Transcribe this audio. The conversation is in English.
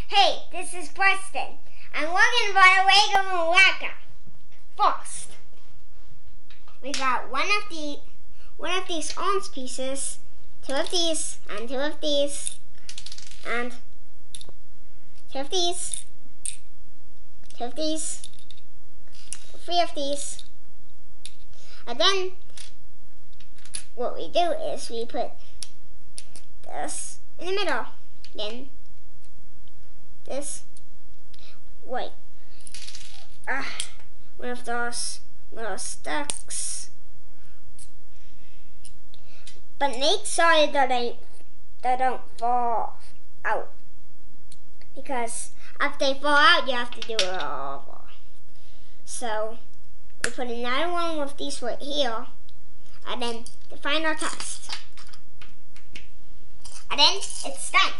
Hey, this is Preston. I'm looking for a Lego Waka. First, we got one of these orange pieces, two of these, and two of these, and two of these, two of these, three of these. And then what we do is we put this in the middle. Then this white. One of those little sticks. But make sure that they don't fall out. Because if they fall out, you have to do it all over. So we put another one with these right here. And then the final test. And then it's done.